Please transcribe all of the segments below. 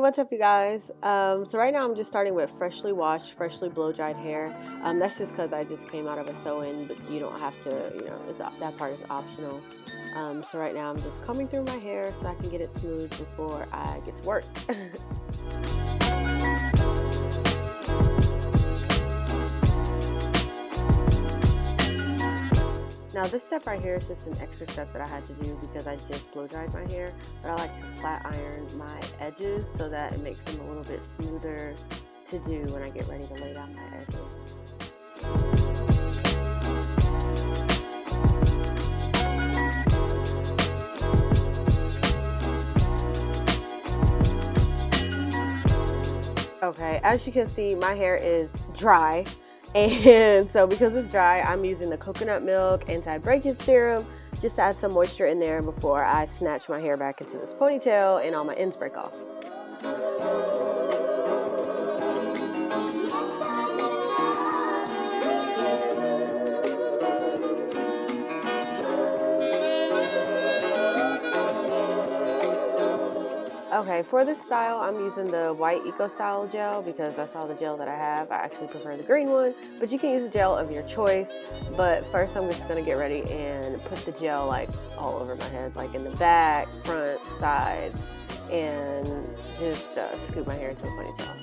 what's up you guys? So right now I'm just starting with freshly washed, freshly blow dried hair. That's just because I just came out of a sew-in, but you don't have to, that part is optional. So right now I'm just combing through my hair so I can get it smooth before I get to work. Now this step right here is just an extra step that I had to do because I just blow dried my hair, but I like to flat iron my edges so that it makes them a little bit smoother to do when I get ready to lay down my edges. Okay, as you can see, my hair is dry. And so because it's dry, I'm using the coconut milk anti-breakage serum just to add some moisture in there before I snatch my hair back into this ponytail and all my ends break off. Okay, for this style, I'm using the white Eco Style gel because that's all the gel that I have. I actually prefer the green one, but you can use a gel of your choice. But first, I'm just gonna get ready and put the gel like all over my head, like in the back, front, sides, and just scoop my hair into a ponytail.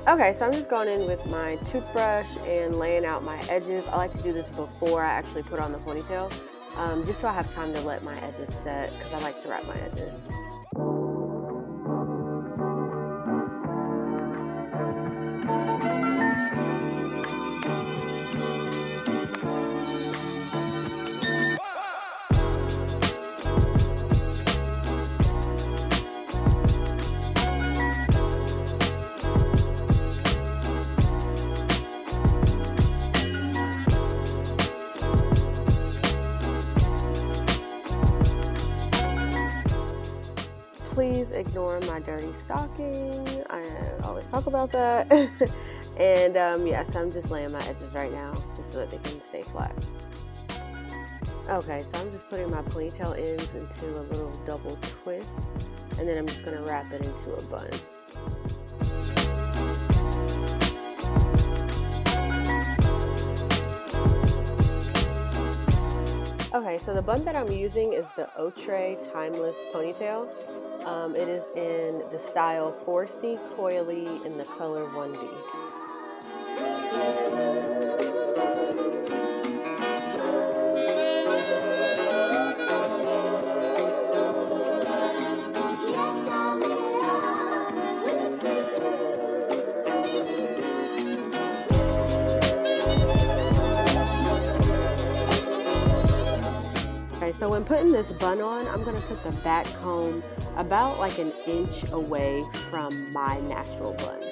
Okay, so I'm just going in with my toothbrush and laying out my edges. I like to do this before I actually put on the ponytail, just so I have time to let my edges set because I like to wrap my edges. Please ignore my dirty stocking. I always talk about that. And yes, I'm just laying my edges right now just so that they can stay flat. Okay, so I'm just putting my ponytail ends into a little double twist, and then I'm just going to wrap it into a bun. Okay, so the bun that I'm using is the Outre Timeless Ponytail. It is in the style 4C Coily in the color 1B. So when putting this bun on, I'm going to put the back comb about like an inch away from my natural bun.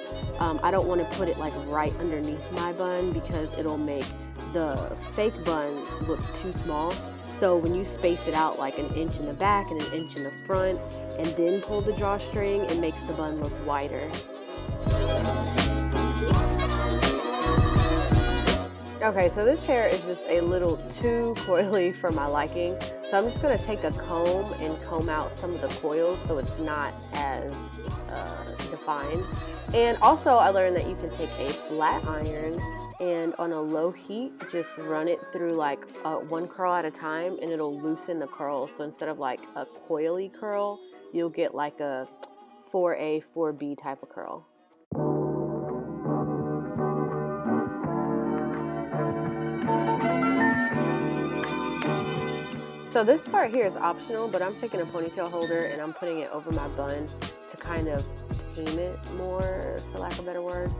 I don't want to put it like right underneath my bun because it'll make the fake bun look too small. So when you space it out like an inch in the back and an inch in the front and then pull the drawstring, it makes the bun look wider. Okay, so this hair is just a little too coily for my liking. So I'm just going to take a comb and comb out some of the coils so it's not as defined. And also I learned that you can take a flat iron and on a low heat, just run it through like one curl at a time and it'll loosen the curl. So instead of like a coily curl, you'll get like a 4A, 4B type of curl. So this part here is optional, but I'm taking a ponytail holder and I'm putting it over my bun to kind of tame it more, for lack of better words.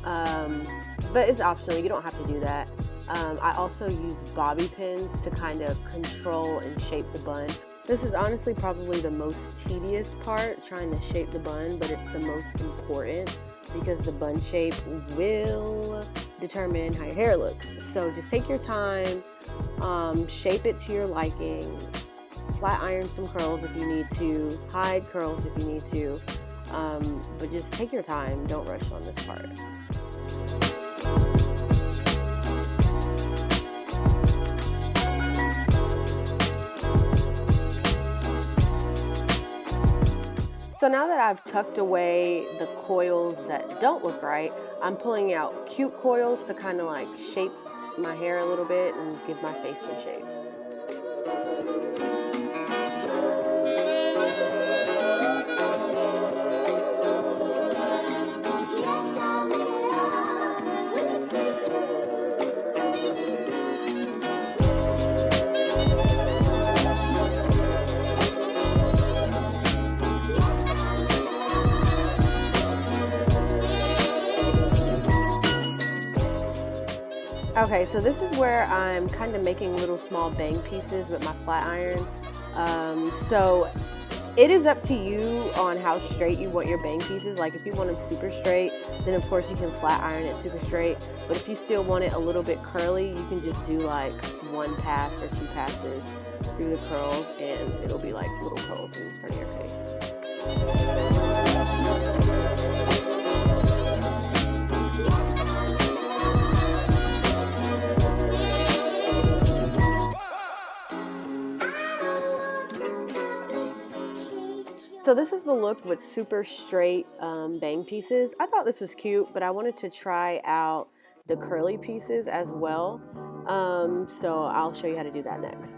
But it's optional, you don't have to do that. I also use bobby pins to kind of control and shape the bun. This is honestly probably the most tedious part, trying to shape the bun, but it's the most important because the bun shape will determine how your hair looks. So just take your time, shape it to your liking, flat iron some curls if you need to, hide curls if you need to, but just take your time, don't rush on this part. So now that I've tucked away the coils that don't look right, I'm pulling out cute coils to kind of like shape my hair a little bit and give my face some shape. Okay, so this is where I'm kind of making little small bang pieces with my flat iron. So it is up to you on how straight you want your bang pieces. Like if you want them super straight, then of course you can flat iron it super straight. But if you still want it a little bit curly, you can just do like one pass or two passes through the curls and it'll be like little curls in front of your face. So this is the look with super straight bang pieces. I thought this was cute, but I wanted to try out the curly pieces as well. So I'll show you how to do that next.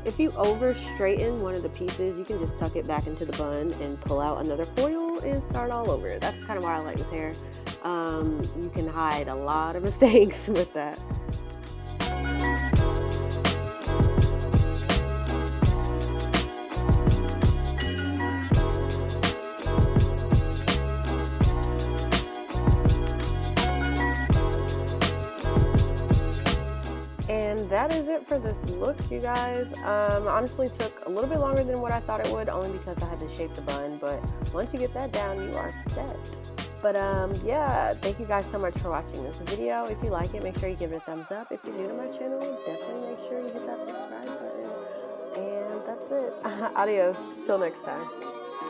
If you over straighten one of the pieces, you can just tuck it back into the bun and pull out another coil and start all over. That's kind of why I like this hair. You can hide a lot of mistakes with that. And that is it for this look, you guys. Honestly took a little bit longer than what I thought it would, only because I had to shape the bun, but once you get that down, you are set. But yeah, thank you guys so much for watching this video. If you like it, make sure you give it a thumbs up. If you're new to my channel, definitely make sure you hit that subscribe button. And that's it. Adios. Till next time.